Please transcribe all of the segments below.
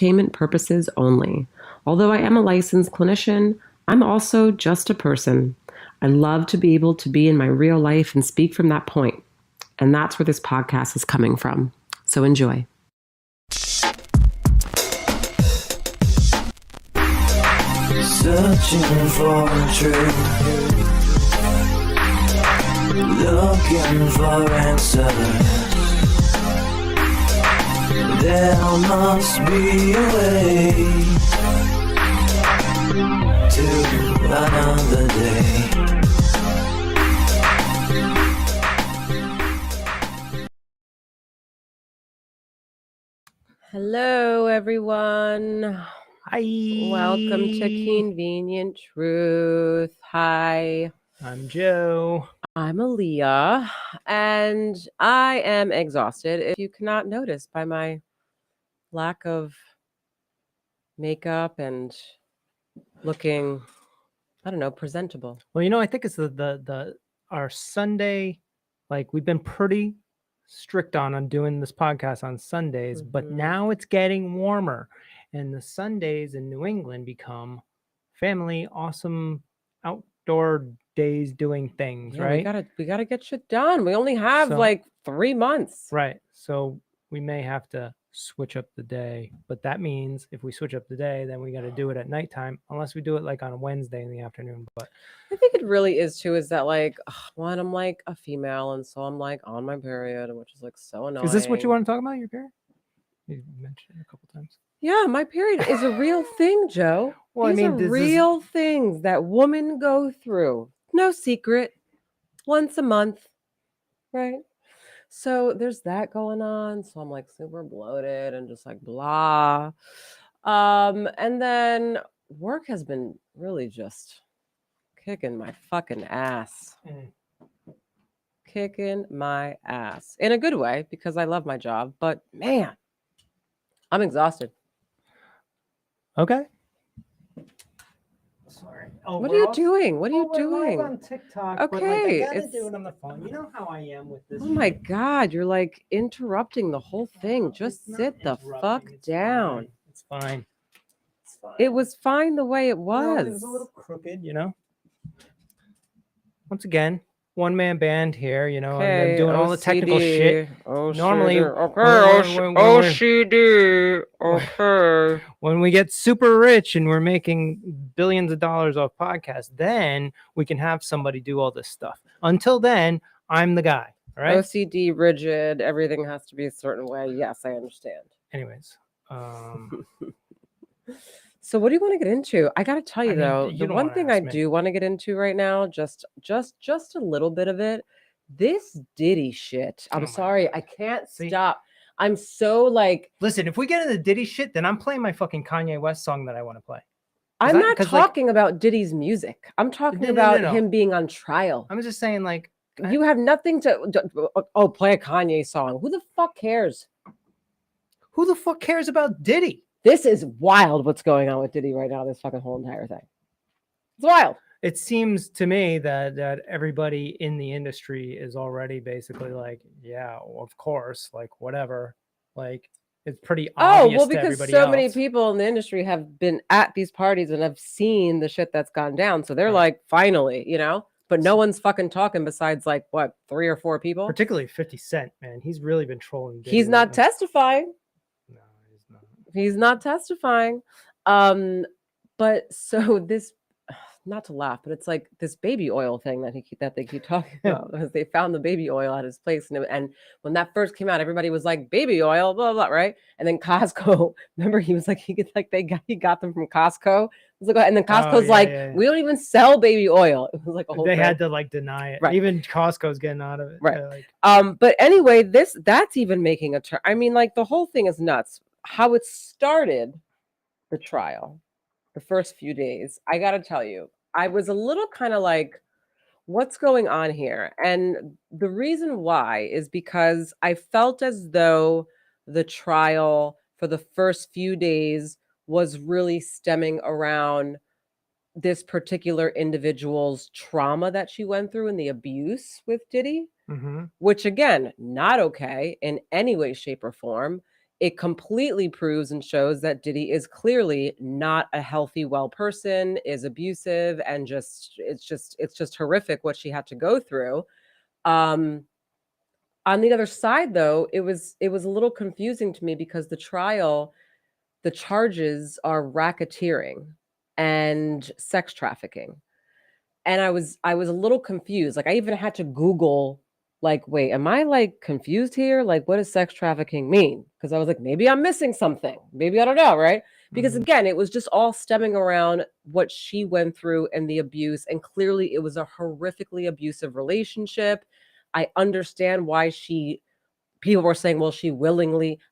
entertainment purposes only. Although I am a licensed clinician, I'm also just a person. I love to be able to be in my real life and speak from that point. And that's where this podcast is coming from. So enjoy. Searching for truth, looking for answers. There must be a way to another day. Hello, everyone. Hi. Welcome to Keanvenient Truth. Hi. I'm Joe. I'm Aaliyah, and I am exhausted. If you cannot notice by my lack of makeup and looking, I don't know, presentable. Well, I think it's our Sunday, like we've been pretty strict on doing this podcast on Sundays, but now it's getting warmer, and the Sundays in New England become family awesome outdoor days doing things, right? We gotta get shit done. We only have like 3 months. Right. So we may have to switch up the day, but that means if we switch up the day, then we got to do it at nighttime, unless we do it like on a Wednesday in the afternoon. But I think it really is too, is that like, one, I'm like a female, and so I'm like on my period, which is like so annoying. Is this what you want to talk about, your period? You mentioned it a couple times. Yeah, my period is a real thing, Joe. Well, These are real things that women go through. No secret. Once a month, right? So there's that going on. So I'm like super bloated and just like blah. And then work has been really just kicking my fucking ass. Kicking my ass. In a good way, because I love my job. But man, I'm exhausted. Okay. Sorry. Oh, what are you doing? What are you doing? We're live on TikTok. Okay, But, I gotta do it on the phone. You know how I am with this. Oh my God, you're like interrupting the whole thing. Just sit the fuck down. It's fine. It's fine. It was fine the way it was. It was a little crooked, Once again, one-man band here, and I'm doing all the technical shit. Normally, OCD. Okay. When we get super rich and we're making billions of dollars off podcasts, then we can have somebody do all this stuff. Until then, I'm the guy. All right. OCD, rigid, everything has to be a certain way. Yes, I understand. Anyways. So what do you want to get into? I got to tell you, though, the one thing I do want to get into right now, just a little bit of it, this Diddy shit. I'm sorry. I can't stop. I'm so like... Listen, if we get into Diddy shit, then I'm playing my fucking Kanye West song that I want to play. I'm not talking about Diddy's music. I'm talking about him being on trial. I'm just saying, like... You have nothing to... Oh, play a Kanye song. Who the fuck cares? Who the fuck cares about Diddy? This is wild what's going on with Diddy right now, this fucking whole entire thing. It's wild. It seems to me that everybody in the industry is already basically like, yeah, of course, like whatever. Like it's pretty obvious to everybody else. Many people in the industry have been at these parties and have seen the shit that's gone down. So they're like, finally, but no one's fucking talking besides like what, 3 or 4 people? Particularly 50 Cent, man. He's really been trolling Diddy. He's not testifying. No, he's not. He's not testifying. But so this, not to laugh, but it's like this baby oil thing that they keep talking about, because they found the baby oil at his place, and when that first came out, everybody was like, baby oil, blah blah, right? And then Costco, remember, he was like, he got them from Costco. It was like, and then Costco's we don't even sell baby oil. It was like a whole thing. Had to like deny it. Right. Even Costco's getting out of it. Right. But anyway, that's even making a turn. I mean, like the whole thing is nuts. How it started, the trial, the first few days, I got to tell you, I was a little kind of like, what's going on here? And the reason why is because I felt as though the trial for the first few days was really stemming around this particular individual's trauma that she went through and the abuse with Diddy, which again, not okay in any way, shape, or form. it completely proves and shows that Diddy is clearly not a healthy, well person, is abusive, and it's just horrific what she had to go through. On the other side, though, it was a little confusing to me because the charges are racketeering and sex trafficking. And I was a little confused. Like I even had to Google, like, wait, am I like confused here? Like, what does sex trafficking mean? Because I was like, maybe I'm missing something. Maybe I don't know, right? Because again, it was just all stemming around what she went through and the abuse. And clearly it was a horrifically abusive relationship. I understand why people were saying, well,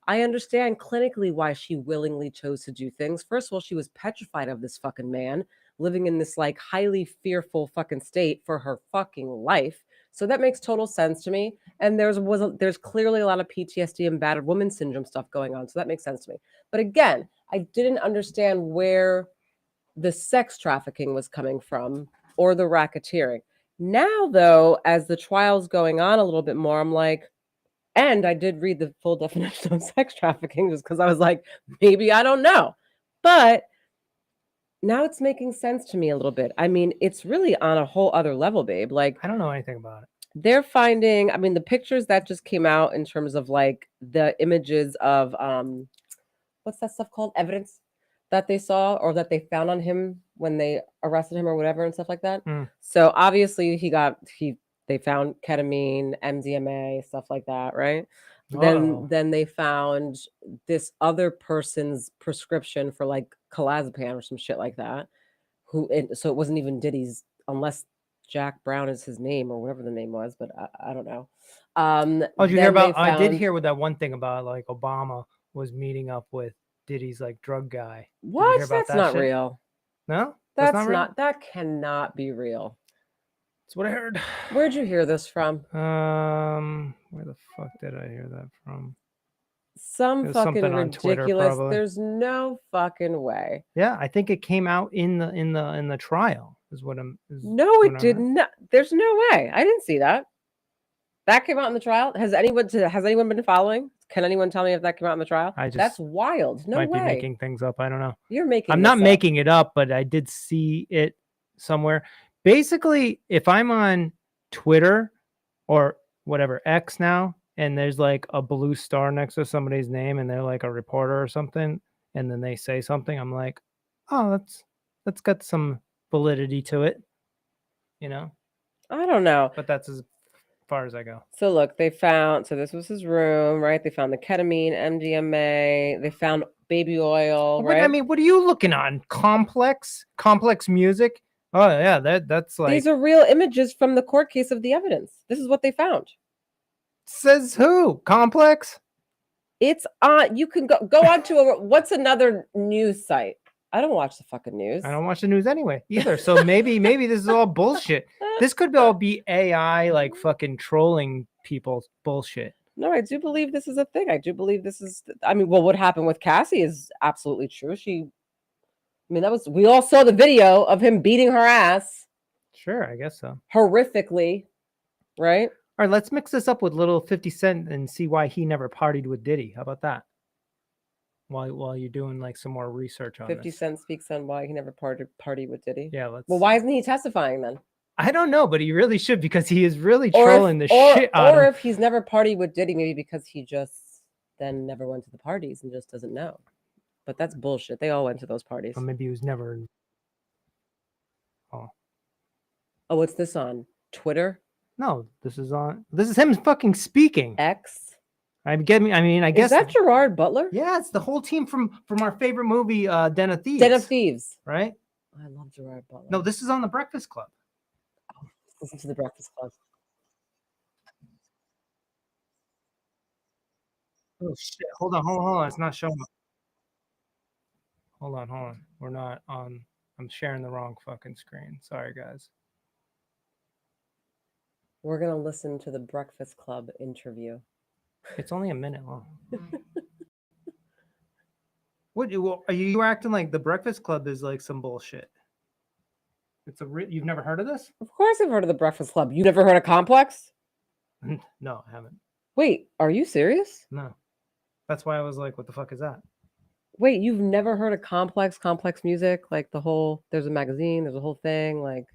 I understand clinically why she willingly chose to do things. First of all, she was petrified of this fucking man living in this like highly fearful fucking state for her fucking life. So that makes total sense to me. And there's clearly a lot of PTSD and battered woman syndrome stuff going on. So that makes sense to me. But again, I didn't understand where the sex trafficking was coming from or the racketeering. Now, though, as the trial's going on a little bit more, I'm like, and I did read the full definition of sex trafficking just because I was like, maybe I don't know. But now it's making sense to me a little bit. I mean, it's really on a whole other level, babe. Like, I don't know anything about it. they're finding, I mean, the pictures that just came out in terms of like the images of what's that stuff called? Evidence that they saw or that they found on him when they arrested him or whatever and stuff like that. So obviously they found ketamine, MDMA, stuff like that, right? Then they found this other person's prescription for like clonazepam or some shit like that. So it wasn't even Diddy's, unless Jack Brown is his name or whatever the name was, but I don't know. Oh, did you hear about? I did hear with that one thing about like Obama was meeting up with Diddy's like drug guy. What? That's not real. No, that's not real? not. That cannot be real. That's what I heard. Where'd you hear this from? Where the fuck did I hear that from? Some fucking ridiculous. Twitter, there's no fucking way. Yeah, I think it came out in the trial. Is what I'm. No, it did not. There's no way. I didn't see that. That came out in the trial. Has anyone been following? Can anyone tell me if that came out in the trial? That's wild. No way. Might be making things up. I don't know. You're making. I'm not making it up, but I did see it somewhere. Basically, if I'm on Twitter or whatever X now, and there's like a blue star next to somebody's name, and they're like a reporter or something, and then they say something, I'm like, oh, that's got some validity to it, you know. I don't know, but that's as far as I go. So look, so this was his room, right? They found the ketamine, MDMA. They found baby oil, right? I mean, what are you looking on? Complex music. Oh yeah, that's like, these are real images from the court case of the evidence. This is what they found. Says who? Complex? It's on. You can go on to what's another news site? I don't watch the fucking news. I don't watch the news anyway either. So maybe this is all bullshit. This could all be AI like fucking trolling people's bullshit. No, I do believe this is a thing. I do believe this is. I mean, well, what happened with Cassie is absolutely true. We all saw the video of him beating her ass. Sure, I guess so. Horrifically, right? All right, let's mix this up with little 50 Cent and see why he never partied with Diddy. How about that? While you're doing like some more research on 50 Cent speaks on why he never partied with Diddy. Yeah, let's. Well, why isn't he testifying then? I don't know, but he really should, because he is really trolling the shit out of him. Or if he's never partied with Diddy, maybe because he just then never went to the parties and just doesn't know. But that's bullshit. They all went to those parties. Or maybe he was never. Oh, what's this on? Twitter? No, this is him fucking speaking. X? I guess. Is that Gerard Butler? Yeah, it's the whole team from our favorite movie, Den of Thieves. Den of Thieves. Right? I love Gerard Butler. No, this is on The Breakfast Club. Oh, listen to The Breakfast Club. Oh shit! Hold on. It's not showing up. Hold on. We're not on. I'm sharing the wrong fucking screen. Sorry, guys. We're gonna listen to the Breakfast Club interview. It's only a minute long. What are you acting like The Breakfast Club is like some bullshit? You've never heard of this? Of course I've heard of The Breakfast Club. You never heard of Complex? No, I haven't. Wait, are you serious? No. That's why I was like, what the fuck is that? Wait, you've never heard of complex music? Like there's a magazine, there's a whole thing, like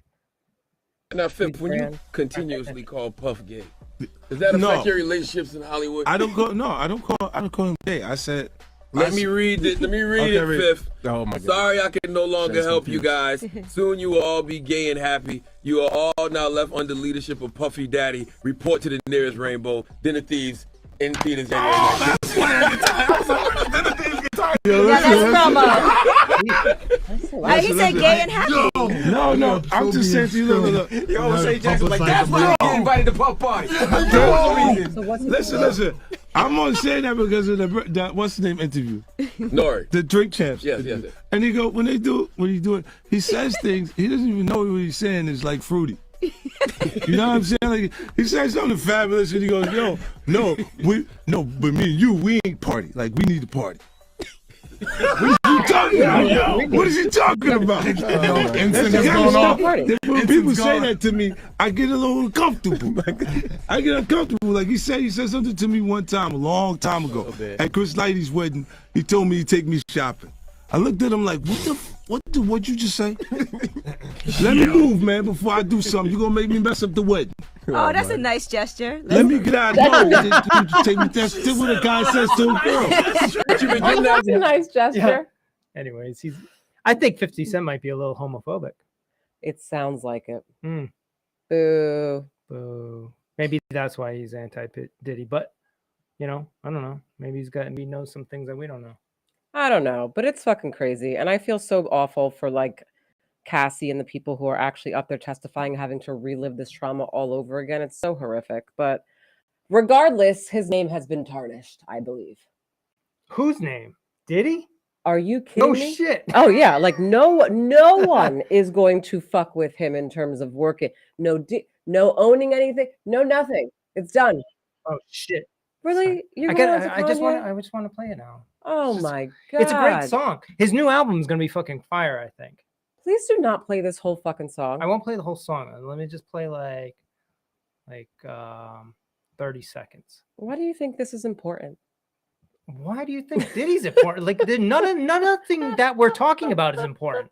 Now, huge Fifth, when you brand. continuously call Puff gay, does that No. affect your relationships in Hollywood? I don't call him gay. I said. Let me read it. Let me read Okay, it, Fifth. Oh my God. Sorry, I can no longer Just help you guys. confused. Soon you will all be gay and happy. You are all now left under leadership of Puffy Daddy. Report to the nearest rainbow. Dinner Thieves in theaters January 19th. Yeah, that's promo. Why he said gay and happy? No. I'm just saying to you, look. You always say Jackson like that's why I get invited to Puff Party. So what's it called? Listen. I'm only saying that because of the what's the name interview, Nori. the Drink Champs. Yes. And he go when he's doing, he says things he doesn't even know what he's saying is like fruity. You know what I'm saying? Like he says something fabulous and he goes, but me and you, we ain't party. Like we need to party. What are you talking about? What is he talking about? Instant is going off. When people say that to me, I get a little uncomfortable. I get uncomfortable. Like he said something to me one time, a long time ago, at Chris Lighty's wedding. He told me he'd take me shopping. I looked at him like, what'd you just say? Let me move, man, before I do something. You're gonna make me mess up the wedding. Oh, that's a nice gesture. Let me get out of here. Take me. That's what a guy says to a girl. Oh, that's a nice gesture. Anyways, I think 50 Cent might be a little homophobic. It sounds like it. Mm. Boo. Boo. Maybe that's why he's anti-Diddy. But, I don't know. Maybe he knows some things that we don't know. I don't know, but it's fucking crazy. And I feel so awful for like Cassie and the people who are actually up there testifying, having to relive this trauma all over again. It's so horrific. But regardless, his name has been tarnished, I believe. Whose name? Diddy? Are you kidding me? Oh, shit. Oh, yeah. Like no one is going to fuck with him in terms of working. No owning anything. No nothing. It's done. Oh, shit. Really? I just want to play it now. Oh my God. It's a great song. His new album is going to be fucking fire, I think. Please do not play this whole fucking song. I won't play the whole song. Let me just play like 30 seconds. Why do you think this is important? Why do you think Diddy's important? Like nothing that we're talking about is important.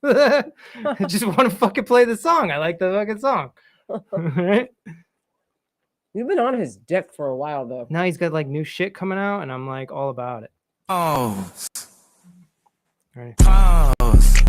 I just want to fucking play the song. I like the fucking song. Right? You've been on his dick for a while though. Now he's got like new shit coming out, and I'm like all about it. Pause. Right. Pause.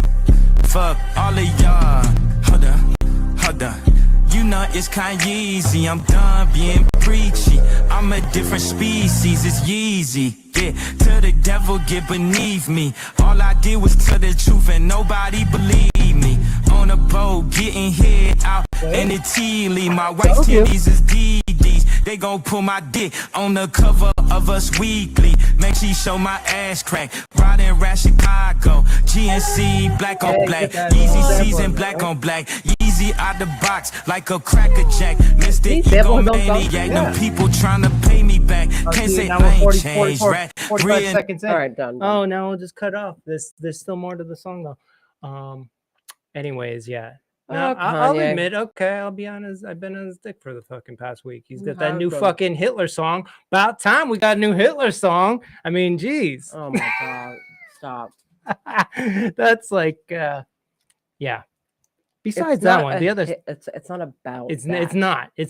Fuck all of y'all. Hold on. You know it's Kanye. I'm done being preachy. I'm a different species. It's Yeezy. Yeah, to the devil get beneath me. All I did was tell the truth and nobody believed me. On a boat, getting hit out in the Tealy. My wife's titties is DDs. They gon' pull my dick on the cover of Us Weekly. Make sure you show my ass crack. Riding around Chicago. GNC, black on black. Easy season, black on black. Easy out the box like a cracker jack. Mr. Ego Maniac. No people trying to pay me back. Can't say I ain't changed, right? 45 seconds in. All right, done. Oh, now we'll just cut off. There's still more to the song though. Anyways, yeah. Now, I'll Kanye. admit, okay, I'll be honest. I've been on his dick for the fucking past week. He's got that How new good. fucking Hitler song. About time we got a new Hitler song. I mean, geez. Oh my God. Stop. That's like, yeah. Besides It's that not one, a the other, hit- it's not about it's that.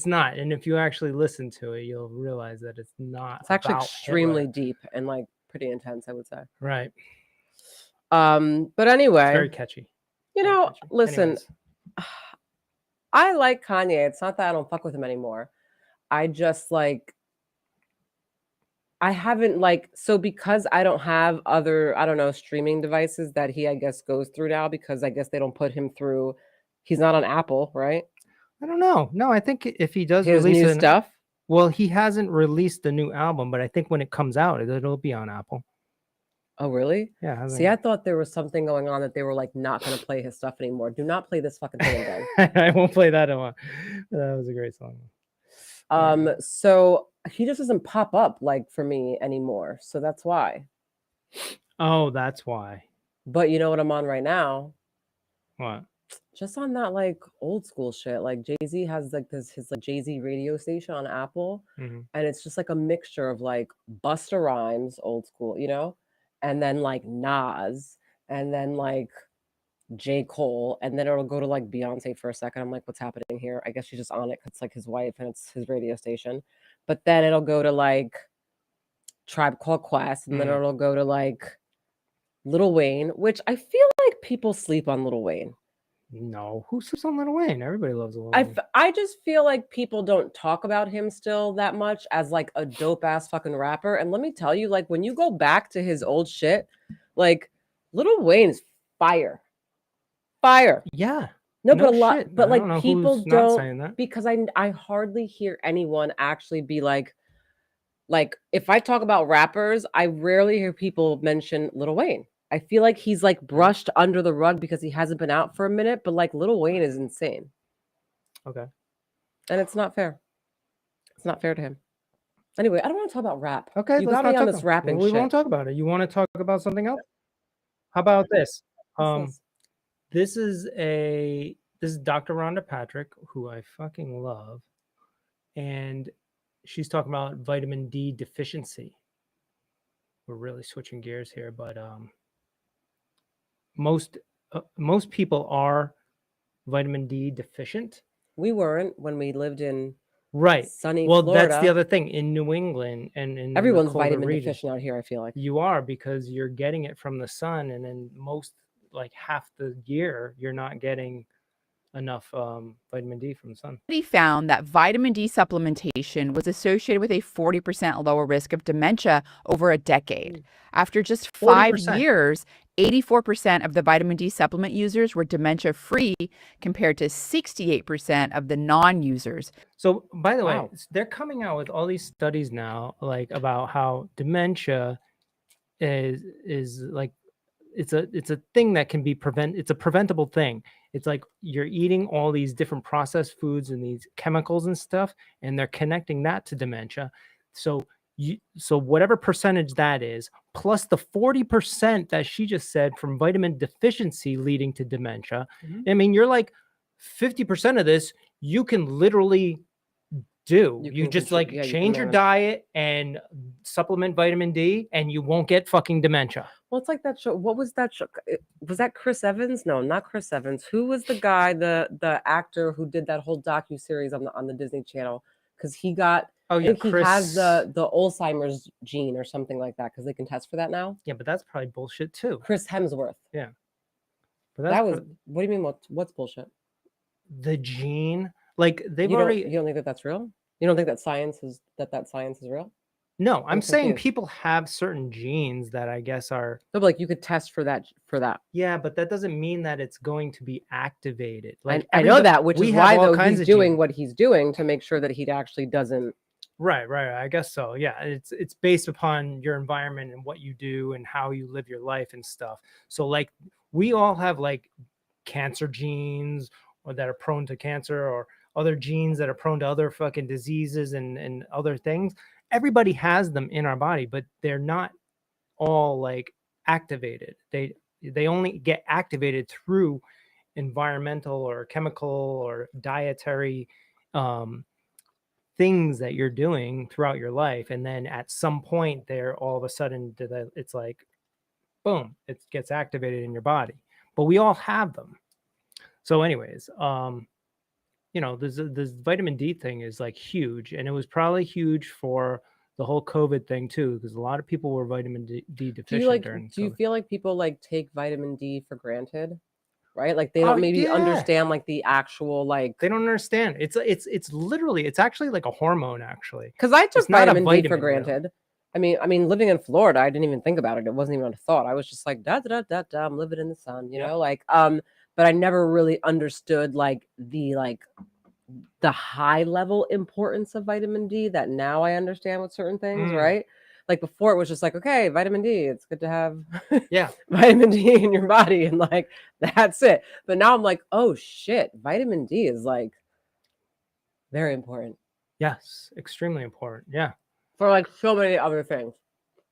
not. And if you actually listen to it, you'll realize that it's not. It's actually about extremely Hitler. deep and like pretty intense, I would say. Right. But anyway, Very catchy. you Very know, catchy. listen, Anyways. I like Kanye. It's not that I don't fuck with him anymore. I just like I haven't so because I don't have other, I don't know, streaming devices that he I guess goes through now because I guess they don't put him through. He's not on Apple, right? I don't know. No, I think if he does His release new stuff. well, he hasn't released the new album, but I think when it comes out, it'll be on Apple. Oh, really? Yeah. hasn't See, it? I thought there was something going on that they were like not going to play his stuff anymore. Do not play this fucking thing again. I won't play that one. That was a great song. So he just doesn't pop up like for me anymore. So that's why. Oh, that's why. But you know what I'm on right now? What? Just on that like old school shit. Like Jay-Z has like his like Jay-Z radio station on Apple. Mhm. And it's just like a mixture of like Busta Rhymes, old school, you know, and then like Nas, and then like J. Cole, and then it'll go to like Beyonce for a second. I'm like, what's happening here? I guess she's just on it 'cause it's like his wife and it's his radio station. But then it'll go to like Tribe Called Quest, and then Mhm. it'll go to like Lil Wayne, which I feel like people sleep on Lil Wayne. No, who sleeps on Lil Wayne? Everybody loves Lil Wayne. I just feel like people don't talk about him still that much as like a dope ass fucking rapper. And let me tell you, like when you go back to his old shit, like Lil Wayne's fire. Fire. Yeah. No, No but a lot, shit. but I like don't know people who's not saying don't that. because I hardly hear anyone actually be like if I talk about rappers, I rarely hear people mention Lil Wayne. I feel like he's like brushed under the rug because he hasn't been out for a minute, but like Lil Wayne is insane. Okay. And it's not fair. It's not fair to him. Anyway, I don't want to talk about rap. Okay, You let's got me not on talk this about rapping we shit. won't talk about it. You want to talk about something else? How about this? What's This is Dr. Rhonda Patrick, who I fucking love, and she's talking about vitamin D deficiency. We're really switching gears here, but most people are vitamin D deficient. We weren't when we lived in Right. sunny Well, Florida. that's the other thing. In New England and in Everyone's the colder vitamin regions, deficient out here, I feel like. you are, because you're getting it from the sun, and then most like half the year you're not getting enough vitamin D from the sun. Study found that vitamin D supplementation was associated with a 40% lower risk of dementia over a decade. After just 5 40%. years, 84% of the vitamin D supplement users were dementia-free compared to 68% of the non-users. So, by the way, Wow. they're coming out with all these studies now, like about how dementia is like it's a thing that can be it's a preventable thing. It's like you're eating all these different processed foods and these chemicals and stuff, and they're connecting that to dementia. So whatever percentage that is, plus the 40% that she just said from vitamin deficiency leading to dementia. Mhm. I mean, you're like 50% of this you can literally do. You can just control- like yeah, you can change your manage. diet and supplement vitamin D, and you won't get fucking dementia. Well, it's like that show. What was that show? Was that Chris Evans? No, not Chris Evans. Who was the guy, the actor who did that whole docu-series on the Disney Channel? Because he got Oh I yeah, think he has the Alzheimer's gene or something like that, because they can test for that now. Yeah, but that's probably bullshit too. Chris Hemsworth. Yeah, but That was what do you mean what's bullshit? the gene. Like they've You already. don't think that that's real? You don't think that science is real? No, I'm saying confused. people have certain genes that I guess are. No, but like you could test for that. Yeah, but that doesn't mean that it's going to be activated. Like I know that, which we is have why all though kinds he's of doing genes. what he's doing to make sure that he actually doesn't. Right. I guess so. Yeah, it's based upon your environment and what you do and how you live your life and stuff. So like we all have like cancer genes or that are prone to cancer, or other genes that are prone to other fucking diseases and other things. Everybody has them in our body, but they're not all like activated. They only get activated through environmental or chemical or dietary things that you're doing throughout your life, and then at some point there all of a sudden it's like boom, it gets activated in your body. But we all have them. So anyways, this vitamin D thing is like huge, and it was probably huge for the whole COVID thing too, because a lot of people were vitamin D deficient during Do you COVID. feel like people like take vitamin D for granted? Right? Like they don't maybe yeah. understand like the actual like. They don't understand. It's literally, it's actually like a hormone actually. Because I took It's not a vitamin D for vitamin, really. granted. I mean, living in Florida, I didn't even think about it. It wasn't even a thought. I was just like, da da da da da. I'm living in the sun, you know, like But I never really understood like the high level importance of vitamin D that now I understand with certain things, right? Like before it was just like, okay, vitamin D, it's good to have vitamin D in your body, and like that's it. But now I'm like, oh shit, vitamin D is like very important. Yes, extremely important. Yeah. For like so many other things.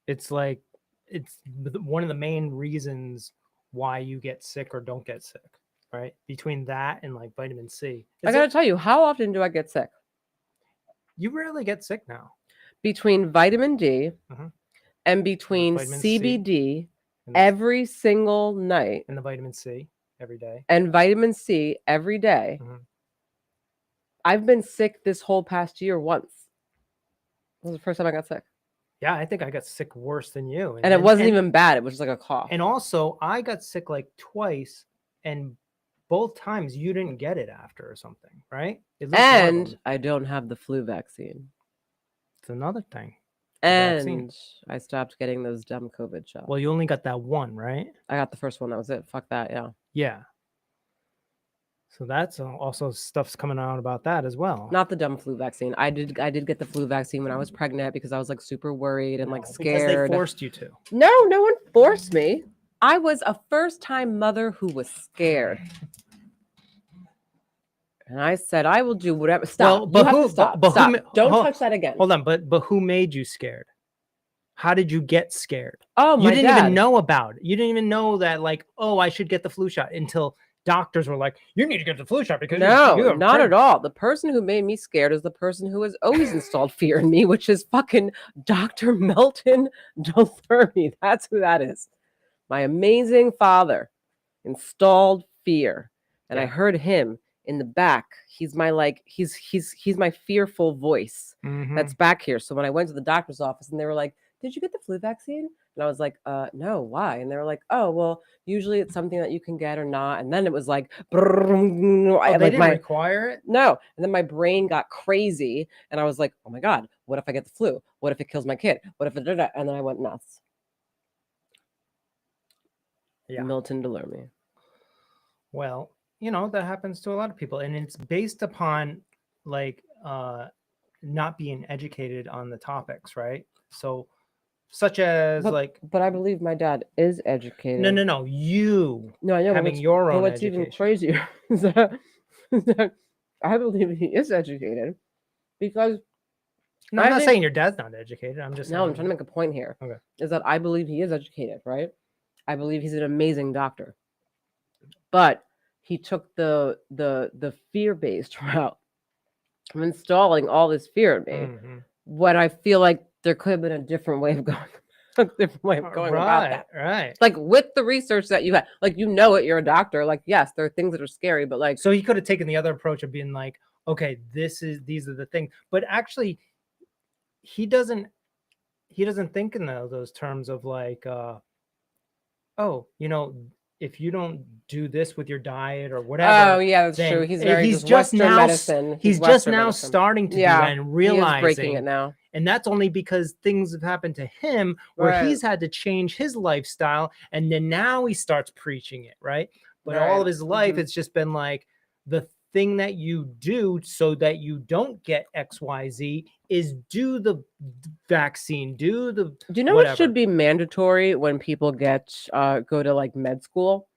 It's like it's one of the main reasons why you get sick or don't get sick. right? Between that and like vitamin C. I gotta tell you, how often do I get sick? You rarely get sick now. Between vitamin D Mhm. and between vitamin C. CBD And the, every single night and the vitamin C every day. and vitamin C every day, Mhm. I've been sick this whole past year once. That was the first time I got sick. Yeah, I think I got sick worse than you. And it wasn't even bad. It was just like a cough. And also, I got sick like twice, and both times you didn't get it after or something, right? At least one of And them. I don't have the flu vaccine. It's another thing. vaccine. And I stopped getting those dumb COVID shots. Well, you only got that one, right? I got the first one. That was it. Fuck that. Yeah. Yeah. So that's also stuff's coming out about that as well. Not the dumb flu vaccine. I did get the flu vaccine when I was pregnant because I was like super worried and like scared. Because they forced you to. No one forced me. I was a first-time mother who was scared. And I said, I will do whatever. Stop. Well, You have to stop. Stop. Don't touch that again. Hold on, but who made you scared? How did you get scared? Oh, my You didn't dad. even know about it. You didn't even know that, like, oh, I should get the flu shot until doctors were like, you need to get the flu shot because No, you're not at all. The person who made me scared is the person who has always installed fear in me, which is fucking Dr. Melton Dolthermy. That's who that is. My amazing father installed fear. And I heard him in the back. He's my he's my fearful voice that's back here. So when I went to the doctor's office and they were like, did you get the flu vaccine? And I was like, no, why? And they were like, oh, well, usually it's something that you can get or not. And then it was like, they didn't require it? No. And then my brain got crazy. And I was like, oh my God, what if I get the flu? What if it kills my kid? What if it did that? And then I went nuts. Yeah. Milton Delermy. Well, that happens to a lot of people. And it's based upon like not being educated on the topics, right? So such as but I believe my dad is educated. No, you no, I know having your own what's education. even crazier is that I believe he is educated because I'm not saying your dad's not educated. I'm just I'm trying to make a point here. Okay. Is that I believe he is educated, right? I believe he's an amazing doctor, but he took the fear-based route of installing all this fear in me. What I feel like there could have been a different way of going about that. Right. Like with the research that you had, like it, you're a doctor. Like, yes, there are things that are scary, but like so he could have taken the other approach of being like, okay, these are the things. But actually he doesn't think in those terms of like if you don't do this with your diet or whatever. Oh yeah, that's true. He's very he's just Western now medicine. He's just now starting to do that and realizing he is breaking it now. And that's only because things have happened to him where he's had to change his lifestyle, and then now he starts preaching it, right? But all of his life, it's just been like the thing that you do so that you don't get XYZ is do the vaccine, do you know what should be mandatory when people go to like med school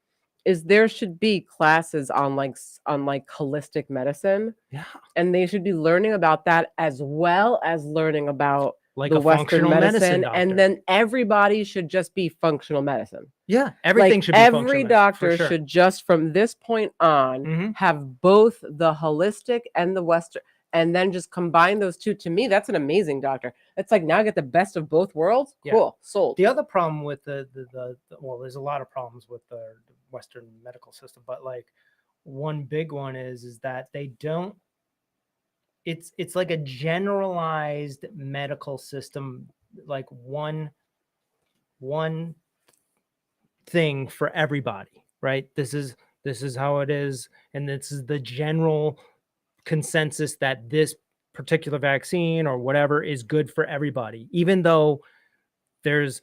is there should be classes on holistic medicine. Yeah. And they should be learning about that as well as learning about like the a Western medicine doctor. And then everybody should just be functional medicine. Yeah, everything should be every doctor should just from this point on have both the holistic and the Western, and then just combine those two. To me, that's an amazing doctor. It's like now I get the best of both worlds. Yeah. Cool, sold. The other problem with the well, there's a lot of problems with the Western medical system, but like one big one is that they don't. It's like a generalized medical system, like one thing for everybody, right? This is how it is, and this is the general consensus that this particular vaccine or whatever is good for everybody, even though there's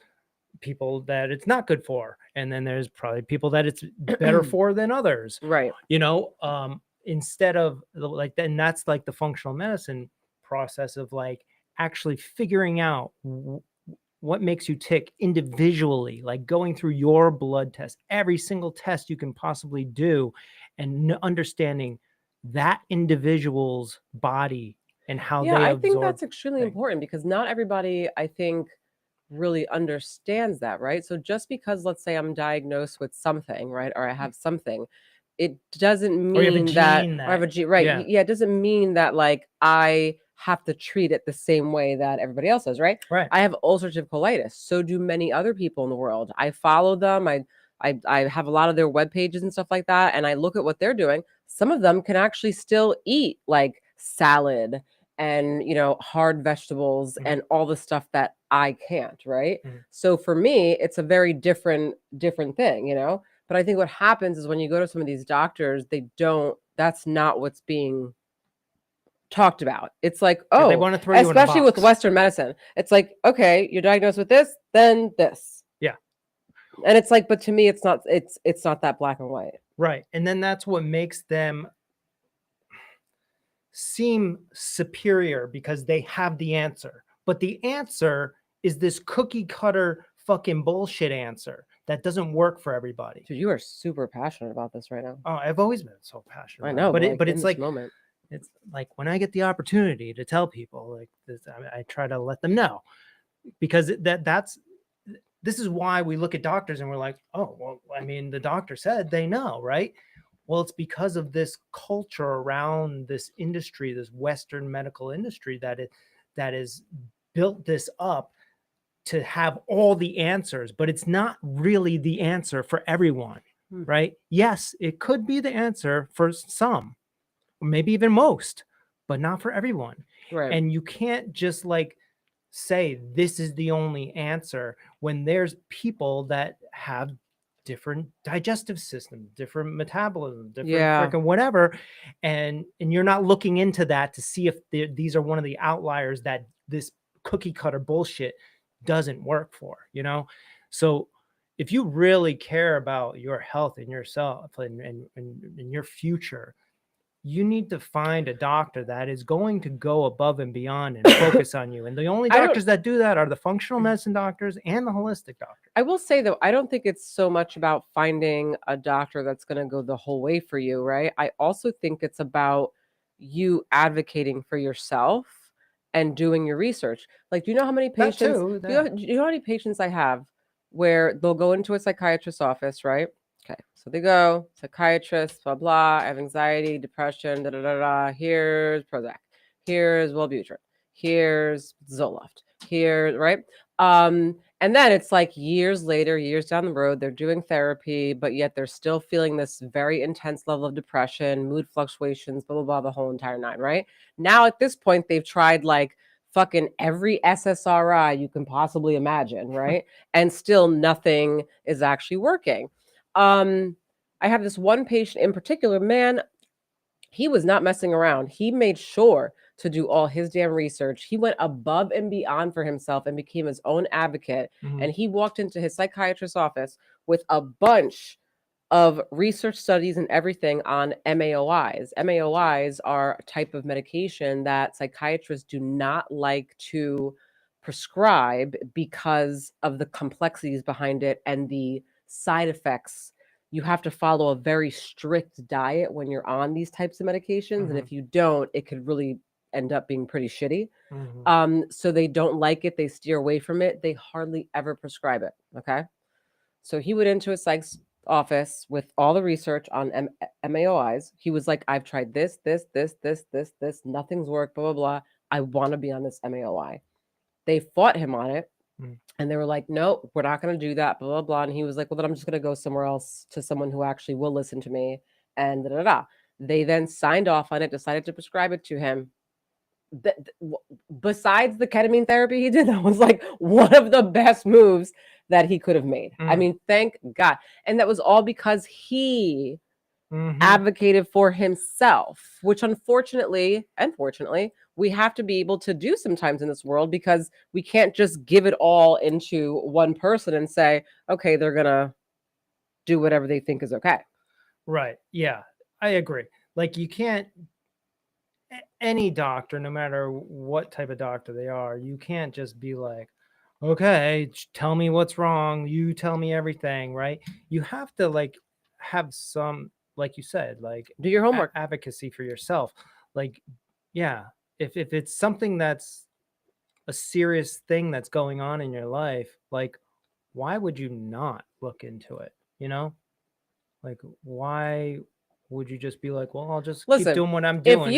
people that it's not good for, and then there's probably people that it's better for than others, right? Instead of like, then that's like the functional medicine process of like actually figuring out what makes you tick individually, like going through your blood test, every single test you can possibly do, and understanding that individual's body and how they I think that's extremely important because not everybody, I think, really understands that, right? So just because, let's say I'm diagnosed with something, right, or I have something, it doesn't Or you have a mean that, gene or I have a that- gene, right? yeah. Yeah, it doesn't mean that like I have to treat it the same way that everybody else does, right? Right. I have ulcerative colitis. So do many other people in the world. I follow them. I have a lot of their web pages and stuff like that, and I look at what they're doing. Some of them can actually still eat like salad and hard vegetables and all the stuff that I can't, right? So for me, it's a very different thing, But I think what happens is when you go to some of these doctors, that's not what's being talked about. It's like, Yeah, oh, they wanna throw you in a especially with box. Western medicine. It's like, okay, you're diagnosed with this, then this. Yeah. And it's like, but to me, it's not that black and white. Right. And then that's what makes them seem superior because they have the answer. But the answer is this cookie cutter fucking bullshit answer that doesn't work for everybody. Dude, you are super passionate about this right now. Oh, I've always been so passionate. I about know, it. But in it's this like moment. it's like when I get the opportunity to tell people like this, I try to let them know, because this is why we look at doctors and we're like, oh, well, I mean, the doctor said they know, right? Well, it's because of this culture around this industry, this Western medical industry, that is built this up to have all the answers, but it's not really the answer for everyone, right? Yes, it could be the answer for some, or maybe even most, but not for everyone. Right. And you can't just like say this is the only answer when there's people that have different digestive systems, different metabolism, different freaking whatever, and you're not looking into that to see if these are one of the outliers that this cookie cutter bullshit doesn't work for, So if you really care about your health and yourself and your future, you need to find a doctor that is going to go above and beyond and focus on you. And the only doctors that do that are the functional medicine doctors and the holistic doctors. I will say though, I don't think it's so much about finding a doctor that's going to go the whole way for you, right? I also think it's about you advocating for yourself and doing your research. Like, do you know how many patients? too, Do you know how many patients I have where they'll go into a psychiatrist's office, right? Okay, so they go, psychiatrist, blah, blah, I have anxiety, depression, da, da, da, da. Here's Prozac. Here's Wellbutrin. Here's Zoloft. Here, right? And then it's like years later, years down the road, they're doing therapy, but yet they're still feeling this very intense level of depression, mood fluctuations, blah, blah, blah, the whole entire nine, right? Now at this point, they've tried like fucking every SSRI you can possibly imagine, right? And still nothing is actually working. I have this one patient in particular, man, he was not messing around. He made sure to do all his damn research. He went above and beyond for himself and became his own advocate. And he walked into his psychiatrist's office with a bunch of research studies and everything on MAOIs. MAOIs are a type of medication that psychiatrists do not like to prescribe because of the complexities behind it and the side effects. You have to follow a very strict diet when you're on these types of medications. And if you don't, it could really end up being pretty shitty. So they don't like it. They steer away from it. They hardly ever prescribe it. Okay. So he went into a psych's office with all the research on MAOIs. He was like, I've tried this. Nothing's worked, blah, blah, blah. I want to be on this MAOI. They fought him on it. And they were like, no, we're not going to do that, blah, blah, blah. And he was like, well, then I'm just going to go somewhere else to someone who actually will listen to me. And da, da, da. They then signed off on it, decided to prescribe it to him. Besides the ketamine therapy he did, that was like one of the best moves that he could have made. I mean, thank God. And that was all because he advocated for himself, which unfortunately, we have to be able to do sometimes in this world, because we can't just give it all into one person and say, okay, they're going to do whatever they think is okay. Right. Yeah, I agree. Like, you can't, any doctor, no matter what type of doctor they are, you can't just be like, okay, tell me what's wrong. You tell me everything, right? You have to like have some, like you said, like do your homework, advocacy for yourself. Like, yeah, if it's something that's a serious thing that's going on in your life, like, why would you not look into it? Like, why would you just be like, well, I'll just keep Listen, doing what I'm doing?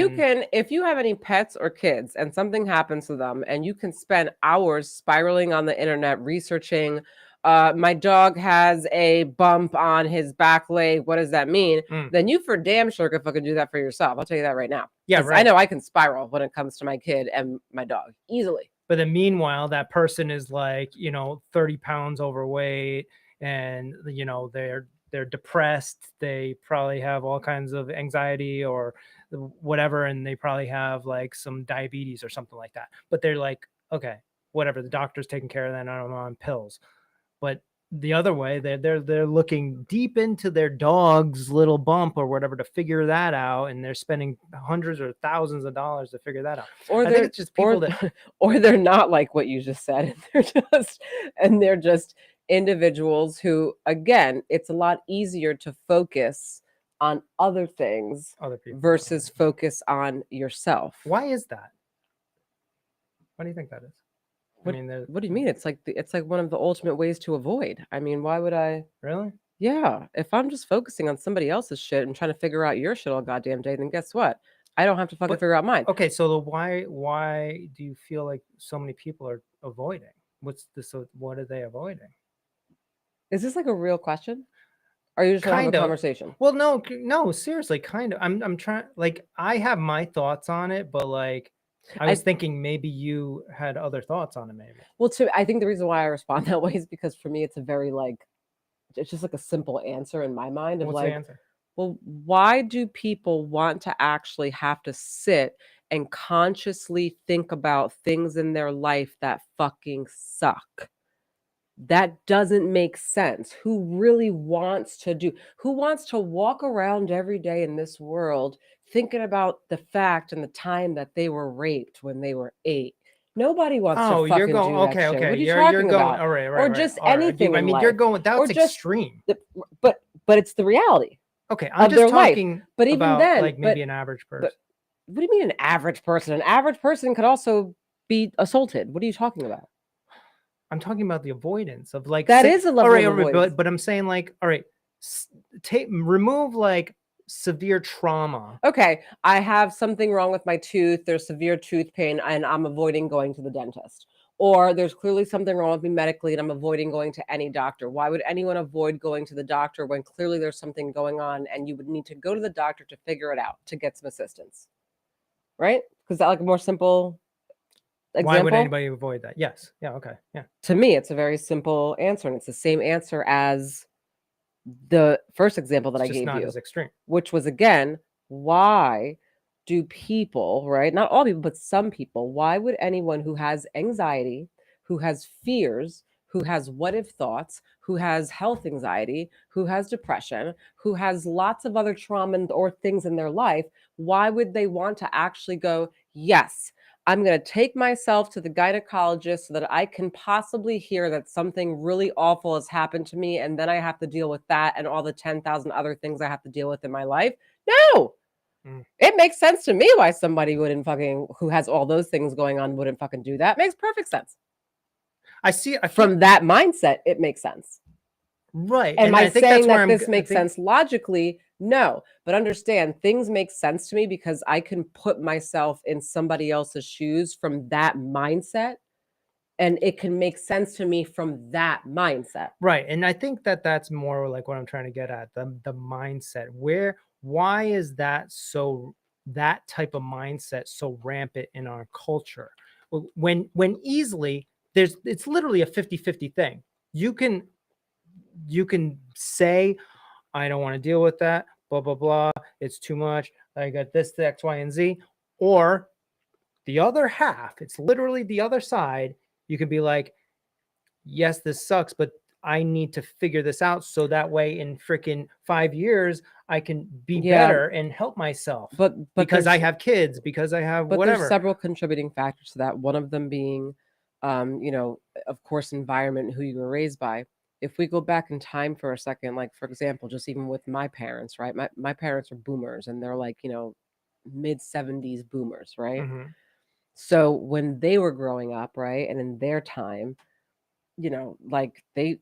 if you have any pets or kids and something happens to them and you can spend hours spiraling on the internet researching, my dog has a bump on his back leg, what does that mean? Then you for damn sure can fucking do that for yourself. I'll tell you that right now. Yeah, 'Cause I right. know I can spiral when it comes to my kid and my dog easily. But then meanwhile, that person is like, 30 pounds overweight, and they're depressed. They probably have all kinds of anxiety or whatever, and they probably have like some diabetes or something like that. But they're like, okay, whatever. The doctor's taking care of that. I don't know, on pills. But the other way, they're looking deep into their dog's little bump or whatever to figure that out, and they're spending hundreds or thousands of dollars to figure that out. Or I think it's just people that or they're not like what you just said. They're just individuals who, again, it's a lot easier to focus on other things other people. versus focus on yourself. Why is that? What do you think that is? What do you mean? It's like one of the ultimate ways to avoid. I mean, why would I? Really? Yeah. If I'm just focusing on somebody else's shit and trying to figure out your shit all goddamn day, then guess what? I don't have to fucking figure out mine. Okay, so why do you feel like so many people are avoiding? What are they avoiding? Is this like a real question? Are you just trying to have a conversation? Well, no, seriously, kind of. I'm trying, like, I have my thoughts on it, but like I was thinking maybe you had other thoughts on it, maybe. Well, I think the reason why I respond that way is because for me it's a very it's just like a simple answer in my mind of What's the answer? Well, why do people want to actually have to sit and consciously think about things in their life that fucking suck? That doesn't make sense. Who wants to walk around every day in this world thinking about the fact and the time that they were raped when they were 8? Nobody wants to fucking you're going do that okay, shit. okay. What are you you're talking going about? all right, Or just anything I in mean, life. you're going, Or that's just extreme. but it's the reality. Okay, I'm of just their life. talking But even about then, like maybe an average person. What do you mean an average person? An average person could also be assaulted. What are you talking about? I'm talking about the avoidance of like that is a level of avoidance. but I'm saying like, all right, remove like severe trauma. Okay, I have something wrong with my tooth. There's severe tooth pain, and I'm avoiding going to the dentist. Or there's clearly something wrong with me medically, and I'm avoiding going to any doctor. Why would anyone avoid going to the doctor when clearly there's something going on, and you would need to go to the doctor to figure it out to get some assistance? Right? Because that like a more simple example? Why would anybody avoid that? Yes. Yeah. Okay. Yeah. To me, it's a very simple answer, and it's the same answer as the first example that I gave not you, as extreme. which was again, why do people, right? Not all people, but some people, why would anyone who has anxiety, who has fears, who has what if thoughts, who has health anxiety, who has depression, who has lots of other trauma or things in their life, why would they want to actually go, yes, I'm going to take myself to the gynecologist so that I can possibly hear that something really awful has happened to me, and then I have to deal with that and all the 10,000 other things I have to deal with in my life? No. It makes sense to me why somebody wouldn't fucking, who has all those things going on, wouldn't fucking do that. Makes perfect sense. From that mindset, it makes sense. Right. Am I saying that this makes sense logically? No. But understand, things make sense to me because I can put myself in somebody else's shoes from that mindset, and it can make sense to me from that mindset. Right. And I think that that's more like what I'm trying to get at, the mindset. Why is that type of mindset so rampant in our culture? When easily it's literally a 50-50 thing. You can say, I don't want to deal with that, blah, blah, blah. It's too much. I got this, X, Y, and Z. Or the other half, it's literally the other side. You can be like, yes, this sucks, but I need to figure this out so that way in freaking 5 years, I can be better and help myself. But because I have kids, because I have whatever. There's several contributing factors to that. One of them being, of course, environment, who you were raised by. If we go back in time for a second, like, for example, just even with my parents, right? My parents are boomers, and they're like, mid-70s boomers, right? Mm-hmm. So when they were growing up, right, and in their time, like they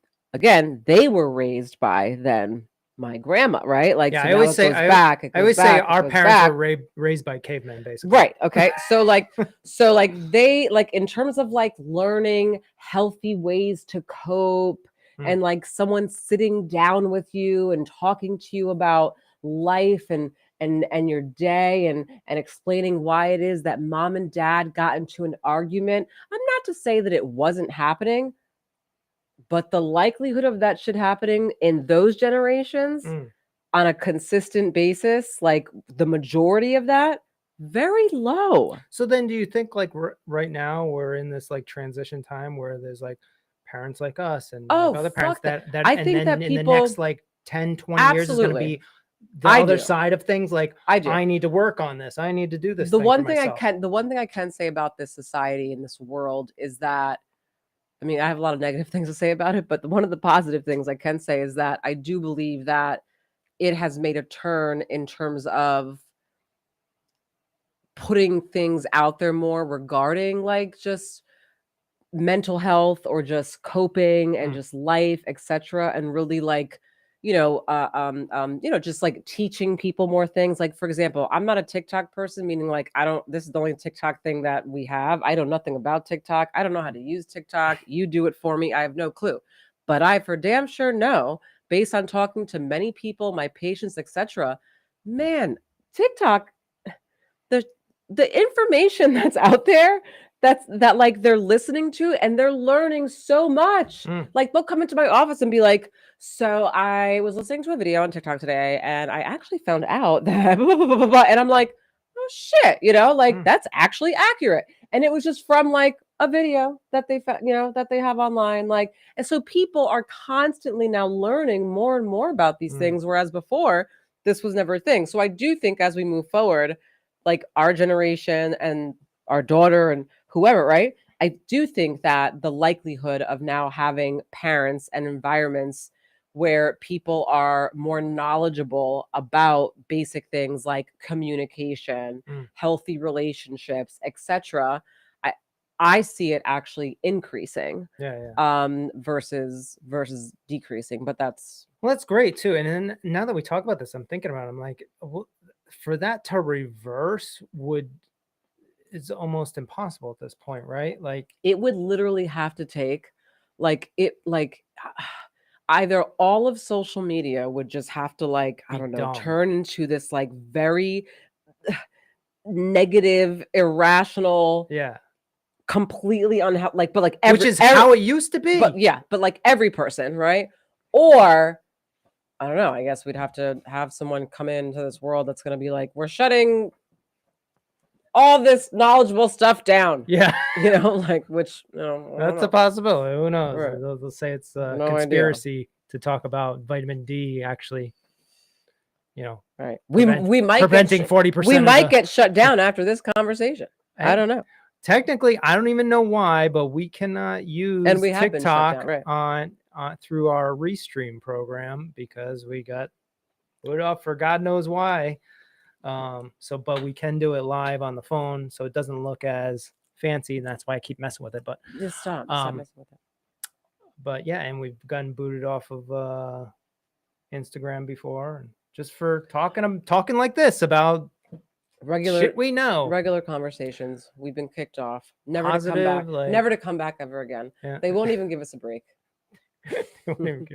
were raised by then my grandma, right? Like, Yeah, so I now always it say goes back, it I goes always say back, it our goes parents back. were raised by cavemen, basically. Right. Okay. So like they like in terms of like learning healthy ways to cope Mm. and like someone sitting down with you and talking to you about life and your day and explaining why it is that mom and dad got into an argument. I'm not to say that it wasn't happening, but the likelihood of that shit happening in those generations Mm. on a consistent basis, like the majority of that, very low. So then do you think like right now we're in this like transition time where there's like parents like us and Oh, like other parents fuck that. that I and think then that in the people next like 10, 20 years is going to absolutely. be the I other do. side of things, like I do. I need to work on this. I need to do this The thing one for thing myself. the one thing I can say about this society and this world is that, I mean, I have a lot of negative things to say about it, but one of the positive things I can say is that I do believe that it has made a turn in terms of putting things out there more regarding like just mental health or just coping and Mm. just life, etc., and really like just like teaching people more things. Like, for example, I'm not a TikTok person, meaning like I don't, this is the only TikTok thing that we have. I know nothing about TikTok. I don't know how to use TikTok. You do it for me. I have no clue. But I for damn sure know, based on talking to many people, my patients, etc., man, TikTok, the the information that's out there, that like they're listening to and they're learning so much. Mm. Like they'll come into my office and be like, so I was listening to a video on TikTok today and I actually found out that blah, blah, blah, blah, blah. And I'm like, oh shit, like Mm. that's actually accurate. And it was just from like a video that they found, that they have online. Like, and so people are constantly now learning more and more about these Mm. things, whereas before this was never a thing. So I do think as we move forward, like our generation and our daughter and whoever, right? I do think that the likelihood of now having parents and environments where people are more knowledgeable about basic things like communication, Mm. healthy relationships, etc., I see it actually increasing. Yeah. Versus decreasing, but that's Well, that's great too. And then now that we talk about this, I'm thinking about it, I'm like, for that to reverse is almost impossible at this point, right? Like it would literally have to take either all of social media would just have to like, I be don't know, dumb. turn into this like very negative, irrational, Yeah. completely unhealthy, like, but like Which is how it used to be. but yeah, but like every person, right? Or I don't know, I guess we'd have to have someone come into this world that's going to be like, we're shutting all this knowledgeable stuff down. Yeah. Like, which, That's a possibility. Who knows? Right. They'll say it's a No conspiracy to talk about vitamin D actually, right. We might preventing 40%. We might get shut down after this conversation. I don't know. Technically, I don't even know why, but we cannot use And we have been shut TikTok down, right. on through our Restream program because we got put off for God knows why. But we can do it live on the phone, so it doesn't look as fancy, and that's why I keep messing with it. But Just stop messing with it. But yeah, and we've gotten booted off of Instagram before, and just for talking like this about Regular shit we know. Regular conversations. We've been kicked off. Never Positive, to come back. like, Never to come back ever again. Yeah. They won't even give us a break. I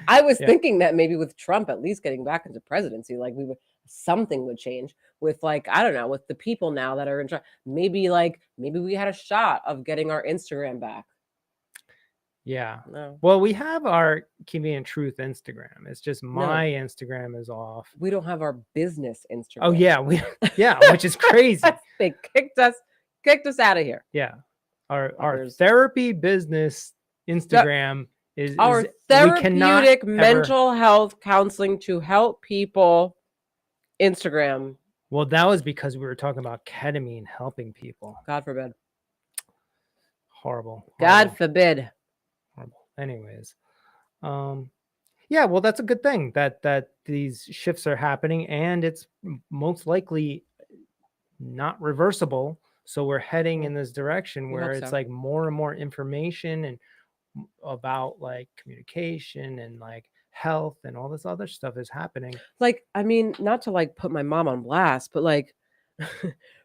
I was thinking that maybe with Trump at least getting back into presidency, like something would change with like, I don't know, with the people now that are in charge. Maybe we had a shot of getting our Instagram back. Yeah. No. Well, we have our Keanvenient Truth Instagram. It's just my Instagram is off. We don't have our business Instagram. Oh yeah, which is crazy. They kicked us out of here. Yeah. Our therapy business Instagram is our therapeutic mental health counseling to help people Instagram. Well, that was because we were talking about ketamine helping people. God forbid. Horrible. God forbid. Horrible. Anyways, yeah, well, that's a good thing that these shifts are happening, and it's most likely not reversible. So we're heading in this direction where it's like more and more information and about like communication and like health and all this other stuff is happening. Like, I mean, not to like put my mom on blast, but like,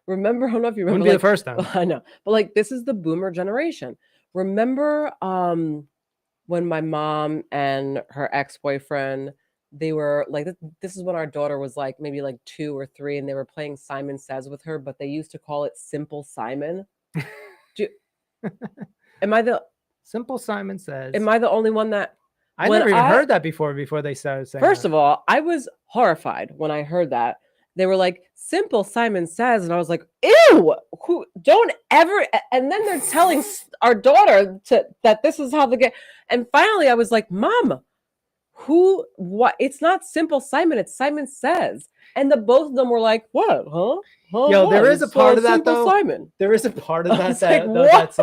remember, I don't know if you remember, Wouldn't be the like, first time. I know, but like, this is the boomer generation. Remember, when my mom and her ex-boyfriend, they were like, this is when our daughter was like maybe like 2 or 3, and they were playing Simon Says with her, but they used to call it Simple Simon. Am I the Simple Simon Says. am I the only one that I when never even heard that before they started saying First that. of all, I was horrified when I heard that. They were like, Simple Simon Says, and I was like, ew, who don't ever, and then they're telling our daughter that this is how the game, and finally I was like, Mom, what? It's not Simple Simon, it's Simon Says. And the both of them were like, what, huh? Yo, there is a part of that Simple though. Simon. There is a part of that that's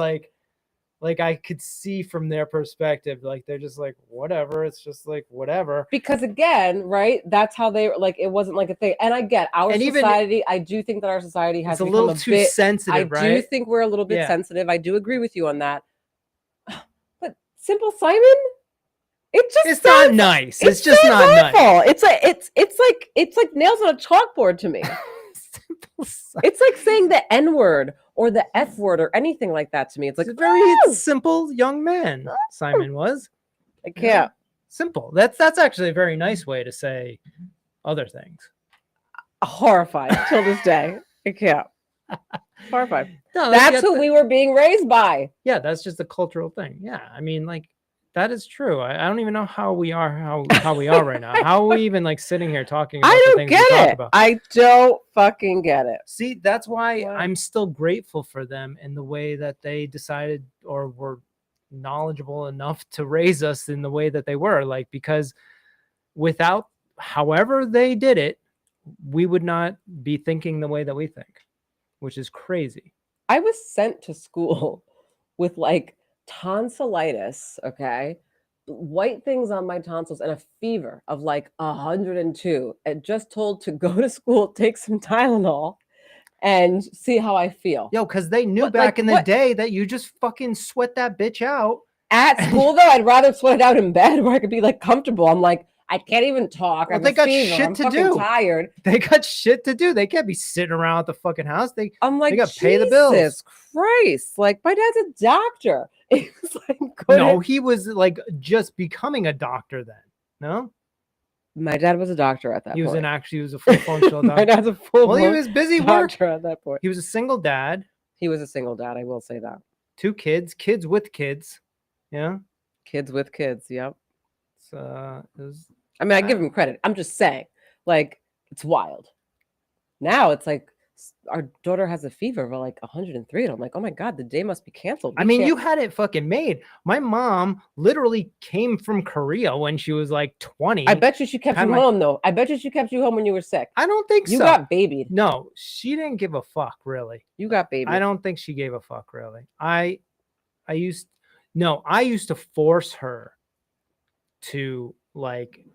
like I could see from their perspective, like they're just like whatever. It's just like whatever. Because again, right? That's how they like. It wasn't like a thing. And I get our society. I do think that our society has a little too sensitive. I do think we're a little bit sensitive. I do agree with you on that. But Simple Simon, it's not nice. It's just not awful. nice. It's like nails on a chalkboard to me. It's like saying the N word or the F word or anything like that to me. It's like a very simple young man. Simon was. I can't. Simple. That's actually a very nice way to say other things. Horrified till this day. I can't. Horrified. No, that's who we were being raised by. Yeah, that's just a cultural thing. Yeah, I mean, like that is true. I don't even know how we are how we are right now. How are we even like sitting here talking about the things we talk about? I don't fucking get it. See, that's why I'm still grateful for them in the way that they decided or were knowledgeable enough to raise us in the way that they were. Like, because without however they did it, we would not be thinking the way that we think, which is crazy. I was sent to school with like tonsillitis, okay, white things on my tonsils and a fever of like 102, and just told to go to school, take some Tylenol and see how I feel. Yo, because they knew back in the day that you just fucking sweat that bitch out. At school though, I'd rather sweat it out in bed where I could be like comfortable. I'm like, I can't even talk. Well, they got shit I'm to do. Tired. They got shit to do. They can't be sitting around at the fucking house. I'm like, they got to pay the bills. Jesus Christ! Like, my dad's a doctor. He was like, no, he was like just becoming a doctor then. No, my dad was a doctor at that point. He was a full functional doctor. My dad's a full. Well, he was busy doctor at that point. He was a single dad. He was a single dad. I will say that. 2 kids with kids. Yeah, kids with kids. Yep. I mean, I give him credit. I'm just saying, like, it's wild. Now it's like our daughter has a fever of like 103, and I'm like, oh my god, the day must be canceled. I mean, you had it fucking made. My mom literally came from Korea when she was like 20. I bet you she kept you home though. I bet you she kept you home when you were sick. I don't think so. You got babied. No, she didn't give a fuck, really. You got babied. I don't think she gave a fuck, really. I used to force her to like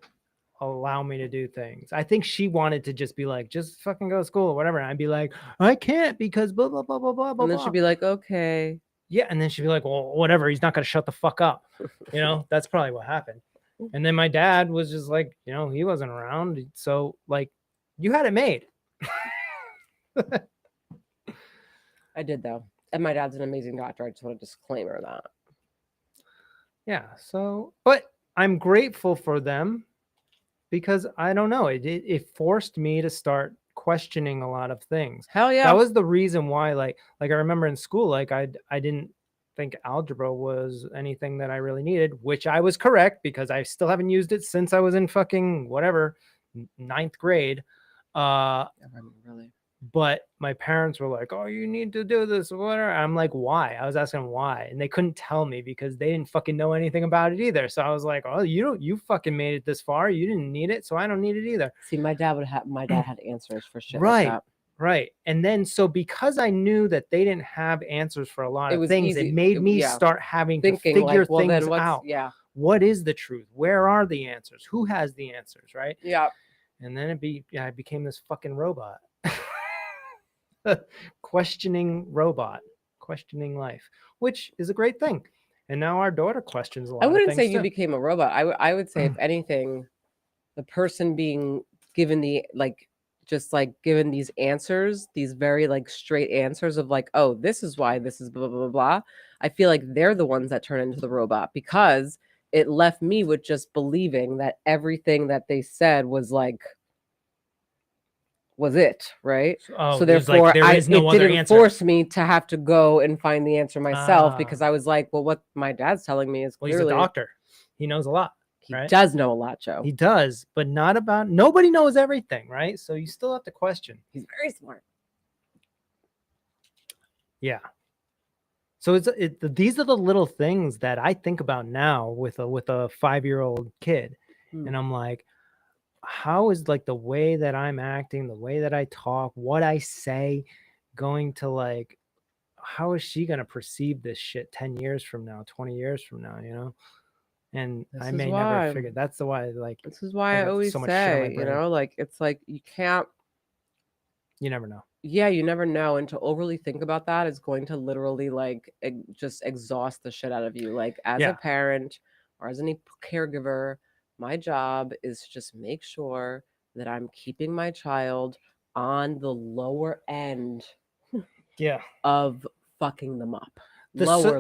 allow me to do things. I think she wanted to just be like, just fucking go to school or whatever. And I'd be like, I can't because blah, blah, blah, blah, blah, blah. And then she'd be like, okay. Yeah. And then she'd be like, well, whatever. He's not going to shut the fuck up. You know, that's probably what happened. And then my dad was just like, you know, he wasn't around. So like, you had it made. I did though. And my dad's an amazing doctor. I just want to disclaimer that. Yeah. So, but I'm grateful for them. Because I don't know, it forced me to start questioning a lot of things. Hell yeah. That was the reason why, like I remember in school, like I didn't think algebra was anything that I really needed, which I was correct because I still haven't used it since I was in fucking whatever, 9th grade. Really. But my parents were like, oh, you need to do this or whatever. I'm like, why? I was asking why. And they couldn't tell me because they didn't fucking know anything about it either. So I was like, oh, you fucking made it this far. You didn't need it. So I don't need it either. See, my dad had answers for shit. Right. Like that. Right. And then, so because I knew that they didn't have answers for a lot of things, it made me start having to figure things out. Yeah. What is the truth? Where are the answers? Who has the answers? Right. Yeah. And then I became this fucking robot. Questioning robot, questioning life, which is a great thing. And now our daughter questions a lot I of wouldn't things say you too. became a robot. I would say, if anything, the person being given just like given these answers, these very like straight answers of like, oh, this is why this is blah, blah, blah, blah. I feel like they're the ones that turn into the robot, because it left me with just believing that everything that they said was it, right? Oh, So it was like therefore there is no it other didn't answer. force me to have to go and find the answer myself, Ah. because I was like, well, what my dad's telling me is Well, he's a clearly doctor. He knows a lot. he right? does know a lot, Joe. He does, but not about nobody knows everything, right? So you still have to question. He's very smart. Yeah. So these are the little things that I think about now with a 5-year-old kid, and I'm like, how is like the way that I'm acting, the way that I talk, what I say, going to like, how is she gonna perceive this shit 10 years from now, 20 years from now, you know? And This I is may why. never figure. That's the why, like, This is why I got always so much shit on my say, brain. like, it's like you can't. You never know. Yeah, you never know, and to overly think about that is going to literally like just exhaust the shit out of you. Like, as Yeah. a parent or as any caregiver, my job is to just make sure that I'm keeping my child on the lower end Yeah. of fucking them up. The Lower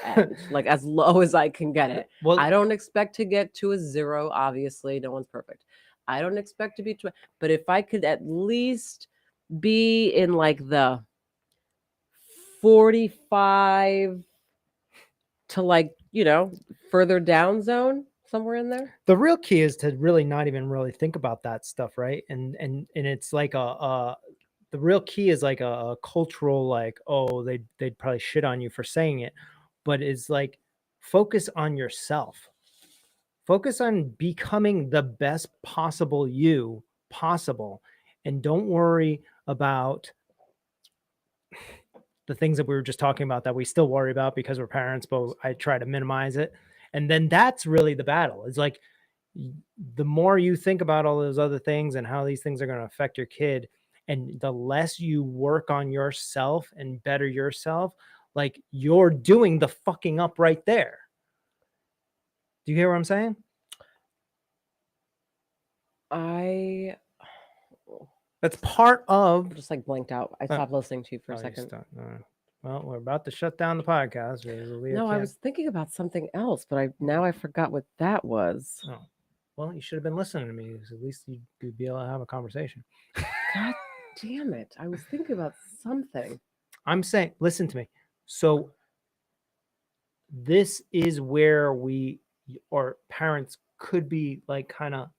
end, like as low as I can get it. Well, I don't expect to get to a 0. Obviously, no one's perfect. I don't expect to be, but if I could at least be in like the 45 to like, further down zone, somewhere in there. the real key is to really not even really think about that stuff, right? And it's like the real key is like a cultural, like, oh, they'd probably shit on you for saying it, but it's like, focus on yourself. Focus on becoming the best possible you possible, and don't worry about the things that we were just talking about that we still worry about because we're parents, but I try to minimize it. And then that's really the battle. It's like, the more you think about all those other things and how these things are going to affect your kid, and the less you work on yourself and better yourself, like, you're doing the fucking up right there. Do you hear what I'm saying? That's part of. Just like blanked out. I stopped listening to you for a second. Well, we're about to shut down the podcast. No, I was thinking about something else, but now I forgot what that was. Oh, well, you should have been listening to me. At least you'd be able to have a conversation. God damn it! I was thinking about something. I'm saying, listen to me. So this is where we, or parents, could be like kind of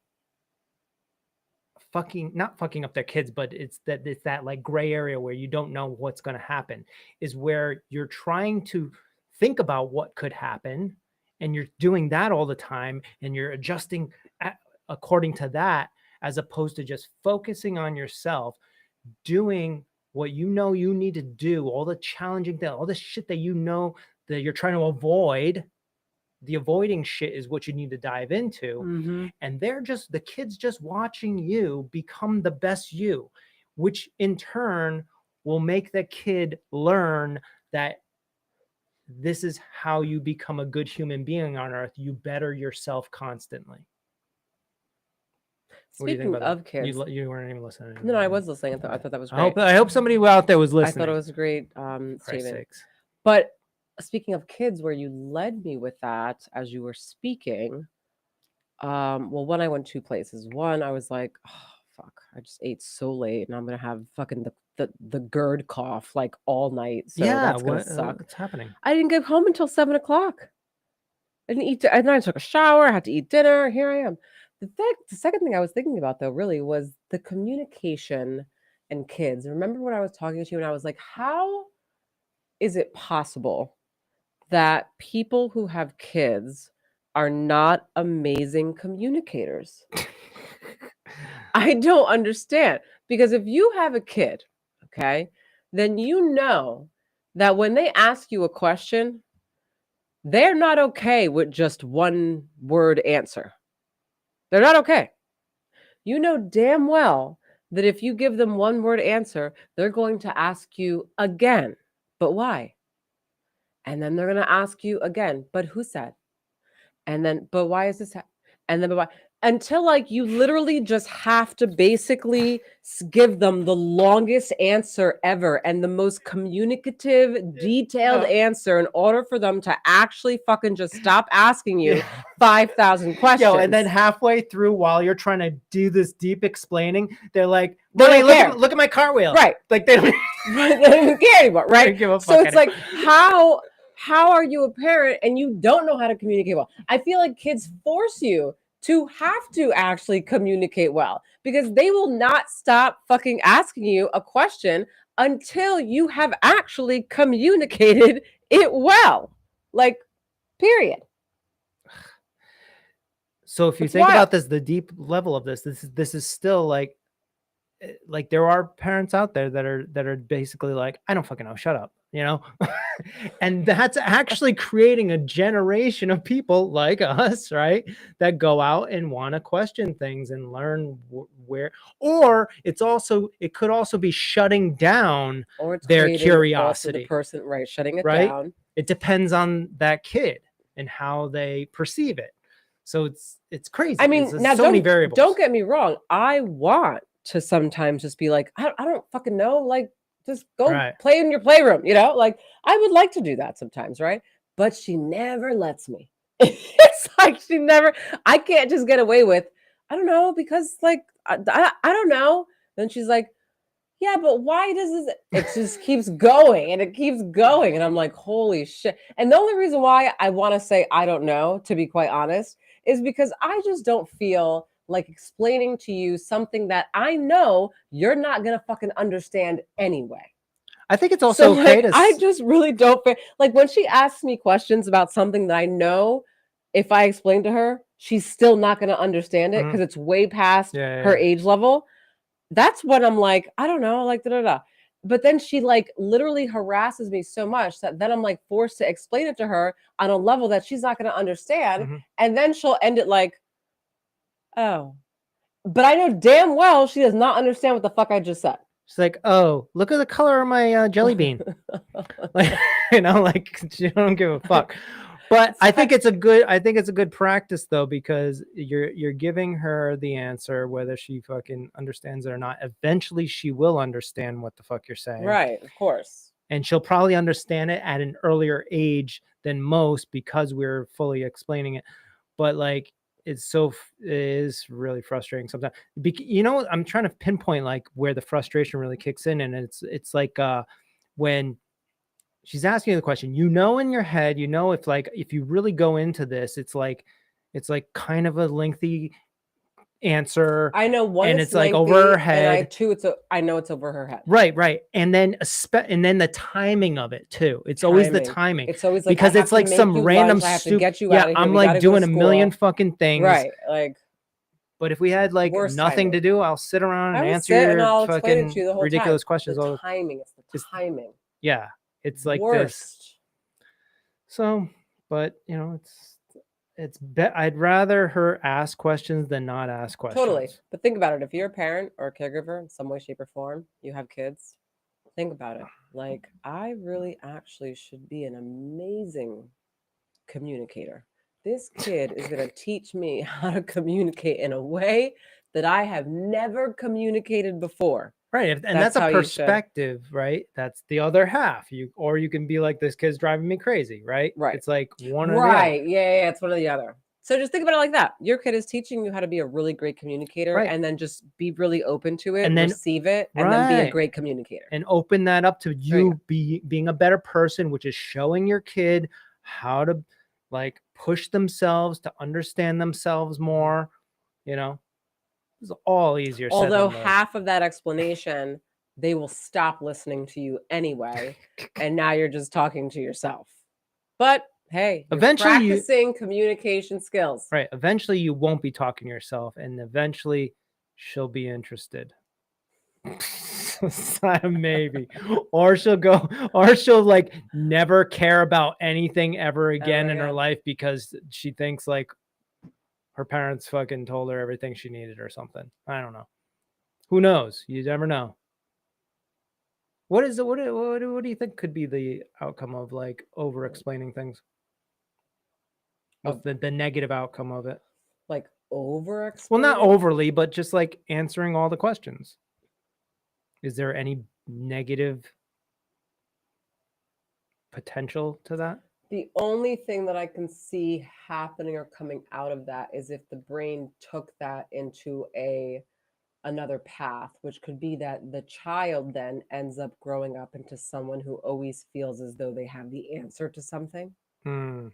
not fucking up their kids, but it's that like gray area where you don't know what's going to happen, is where you're trying to think about what could happen, and you're doing that all the time, and you're adjusting according to that, as opposed to just focusing on yourself, doing what you know you need to do, all the challenging things, all the shit that you know that you're trying to avoid. The avoiding shit is what you need to dive into. And the kids just watching you become the best you, which in turn will make the kid learn that this is how you become a good human being on earth. You better yourself constantly. Speaking of kids, you weren't even listening. No, I was listening. I thought that was great. I hope somebody out there was listening. I thought it was great, Christ's Steven. sakes. But speaking of kids, where you led me with that as you were speaking, well, one, I went 2 places. One, I was like, oh, fuck, I just ate so late, and I'm gonna have fucking the GERD cough like all night. So that's gonna suck. What's happening? I didn't get home until 7 o'clock. I didn't eat, and then I took a shower. I had to eat dinner. Here I am. The second thing I was thinking about, though, really was the communication and kids. Remember when I was talking to you and I was like, how is it possible that people who have kids are not amazing communicators? I don't understand. Because if you have a kid, okay, then you know that when they ask you a question, they're not okay with just one word answer. They're not okay. You know damn well that if you give them one word answer, they're going to ask you again. But why? And then they're going to ask you again, but who said? And then, but why is this? And then, but why? Until like you literally just have to basically give them the longest answer ever and the most communicative, detailed answer in order for them to actually fucking just stop asking you 5,000 questions. Yo, and then halfway through, while you're trying to do this deep explaining, they're like, They don't "Look care. look at my cartwheel." Right. Like they don't, They don't even care anymore, they don't right? give a So fuck it's like, how are you a parent and you don't know how to communicate well? I feel like kids force you to have to actually communicate well because they will not stop fucking asking you a question until you have actually communicated it well. Like, period. So if you It's think wild. about this, the deep level of this is still like there are parents out there that are basically like, I don't fucking know, shut up, you know? And that's actually creating a generation of people like us, right? That go out and want to question things and learn where, or it could also be shutting down Or it's their creating also curiosity. the person, right, shutting it Right? down. It depends on that kid and how they perceive it. So it's crazy. I mean, There's now so many variables. don't get me wrong. I want to sometimes just be like, I don't fucking know. Like, just go Right. play in your playroom, you know? Like, I would like to do that sometimes, right? But she never lets me. It's like I can't just get away with, I don't know, because like, I don't know. Then she's like, yeah, but why does this? It just keeps going and it keeps going. And I'm like, holy shit. And the only reason why I want to say I don't know, to be quite honest, is because I just don't feel like explaining to you something that I know you're not going to fucking understand anyway. I think it's also okay like, to I just really don't like when she asks me questions about something that I know if I explain to her, she's still not going to understand it because it's way past her age level. That's when I'm like, I don't know, like da. But then she like literally harasses me so much that then I'm like forced to explain it to her on a level that she's not going to understand. And then she'll end it like, oh, but I know damn well she does not understand what the fuck I just said. She's like, oh, look at the color of my jelly bean. Like, you know, like she don't give a fuck. But I think it's a good practice though, because you're giving her the answer, whether she fucking understands it or not. Eventually she will understand what the fuck you're saying. Right, of course. And she'll probably understand it at an earlier age than most because we're fully explaining it. But like, it is really frustrating sometimes. You know, I'm trying to pinpoint like where the frustration really kicks in, and it's like when she's asking you the question, you know, in your head, you know, if you really go into this, it's like kind of a lengthy answer. I know one, and it's it's like lengthy, over her head. And I know it's over her head. Right. And then the timing of it too. It's always the timing. It's always like, because it's like some random lunch, I have to get you out of here. I'm like doing a million fucking things. Right. Like, but if we had like nothing to do, I'll sit around and answer your fucking ridiculous questions. The timing. It's the timing. Yeah. It's like worst. This. So, but you know, I'd rather her ask questions than not ask questions. Totally. But think about it. If you're a parent or a caregiver in some way, shape, or form, you have kids, think about it. Like, I really actually should be an amazing communicator. This kid is going to teach me how to communicate in a way that I have never communicated before. Right. And that's a perspective, right? That's the other half. You can be like, this kid's driving me crazy, right? Right. It's like one or the other. other. Yeah, it's one or the other. So just think about it like that. Your kid is teaching you how to be a really great communicator, and then just be really open to it, and then receive it, and then be a great communicator. And open that up to you being a better person, which is showing your kid how to like push themselves to understand themselves more, you know. It's all easier. Although half of that explanation, they will stop listening to you anyway, and now you're just talking to yourself. But hey, eventually practicing communication skills. Right. Eventually you won't be talking to yourself, and eventually she'll be interested. Maybe. Or she'll like never care about anything ever again in her life because she thinks like her parents fucking told her everything she needed or something. I don't know. Who knows? You never know. What is it? What do you think could be the outcome of like over explaining things? What's the negative outcome of it? Like over Well, not explaining? overly, but just like answering all the questions. Is there any negative potential to that? The only thing that I can see happening or coming out of that is if the brain took that into another path, which could be that the child then ends up growing up into someone who always feels as though they have the answer to something. Hmm.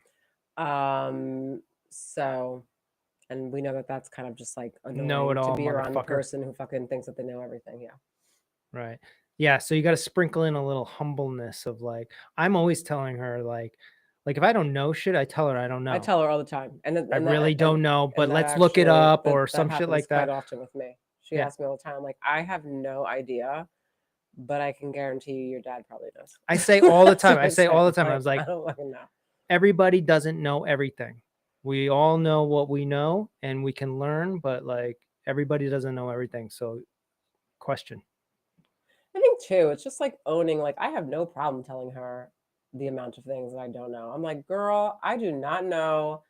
So, and we know that that's kind of just like annoying to Know-it-all be around the motherfucker. person who fucking thinks that they know everything. Yeah. Right. Yeah. So you got to sprinkle in a little humbleness of like, I'm always telling her like if I don't know shit, I tell her I don't know. I tell her all the time, and I really don't know, but and that let's look it actually- up that- or that some shit happens like quite that. often with me. She Yeah. asks me all the time. I'm like, I have no idea, but I can guarantee you, your dad probably knows. I say all the time. I That's say what all the I'm time. I was I like, don't fucking know. everybody doesn't know everything. We all know what we know and we can learn, but like everybody doesn't know everything. So question. I think too, it's just like owning. Like, I have no problem telling her the amount of things that I don't know. I'm like, girl, I do not know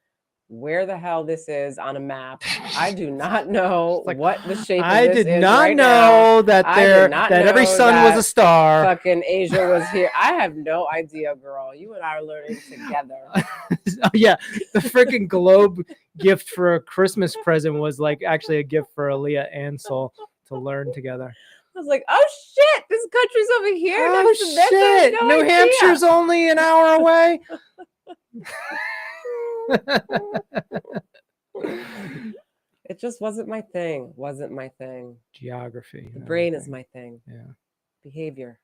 where the hell this is on a map. I do not know Like, what the shape I of this did is not right know now. that I did not that every know sun was a that star. fucking Asia was here. I have no idea, girl. You and I are learning together. Oh, yeah, the freaking globe gift for a Christmas present was like actually a gift for Aaliyah and Sol to learn together. I was like, oh shit, this country's over here. Oh next to this. I had shit! no New idea. Hampshire's only an hour away. It just wasn't my thing. Wasn't my thing. Geography. The brain is my thing. Yeah. Behavior.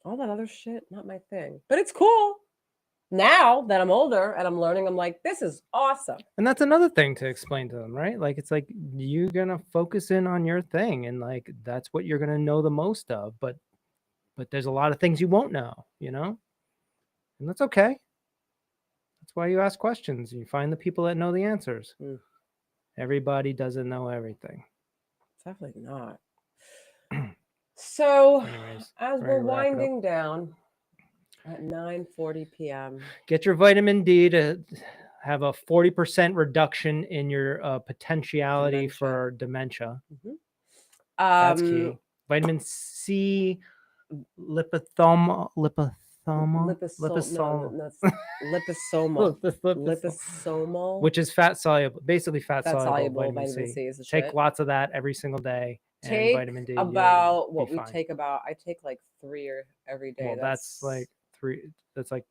All that other shit, not my thing. But it's cool. Now that I'm older and I'm learning, I'm like, this is awesome. And that's another thing to explain to them, right? Like it's like you're gonna focus in on your thing, and like that's what you're gonna know the most of. But there's a lot of things you won't know, and that's okay. That's why you ask questions. You find the people that know the answers. Mm. Everybody doesn't know everything. Definitely not. So, Anyways, as ready we're to wrap it up? winding down at 9:40 p.m., Get your vitamin D to have a 40% reduction in your potentiality for dementia. That's key. Vitamin C, liposomal, liposomal, which is fat soluble, basically fat soluble vitamin C is the Take shit. lots of that every single day. Take and vitamin D, about what be we fine. take about. I take like 3 every day. Well, that's like 3. That's like.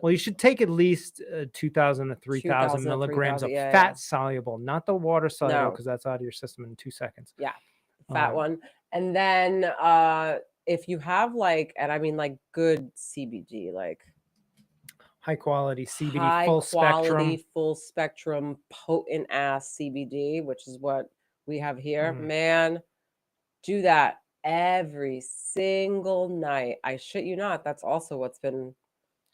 Well, you should take at least 2,000 to 3,000 milligrams of fat soluble, not the water soluble, because that's out of your system in 2 seconds. Yeah, fat one. And then if you have like, and I mean like good CBD, like high quality CBD, high full quality, spectrum, full spectrum, potent ass CBD, which is what we have here, man, do that every single night. I shit you not. That's also what's been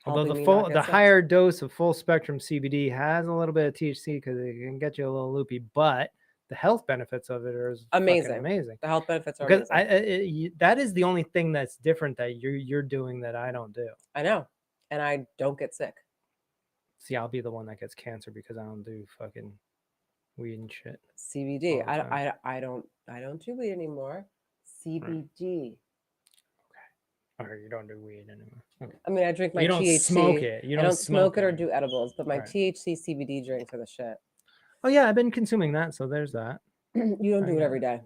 although helping me not get the sick. higher dose of full spectrum CBD has a little bit of THC because it can get you a little loopy, but the health benefits of it are amazing. Amazing. The health benefits are because amazing. That is the only thing that's different that you're doing that I don't do. I know, and I don't get sick. See, I'll be the one that gets cancer because I don't do fucking weed and shit. CBD. I don't do weed anymore. CBD. Or you don't do weed anymore. Okay. I mean, I drink my you don't THC. Smoke it. You I don't smoke it or anymore. do edibles, but my Right. THC CBD drinks are the shit. Oh yeah, I've been consuming that, so there's that. You don't do it every day.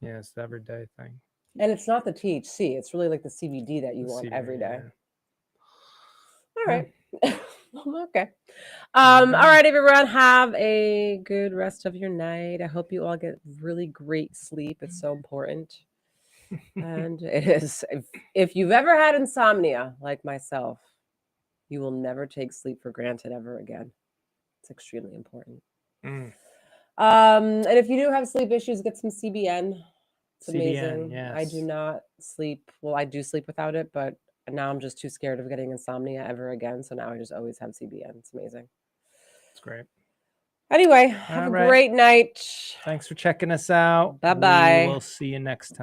Yeah, it's the everyday thing. And it's not the THC. It's really like the CBD that you want every day. Yeah. All right. Okay. All right, everyone. Have a good rest of your night. I hope you all get really great sleep. It's so important. And it is. If you've ever had insomnia like myself, you will never take sleep for granted ever again. It's extremely important. And if you do have sleep issues, get some CBN. It's amazing. Yes. I do not sleep. Well, I do sleep without it, but now I'm just too scared of getting insomnia ever again. So now I just always have CBN. It's amazing. It's great. Anyway, have a great night. Thanks for checking us out. Bye-bye. We'll see you next time.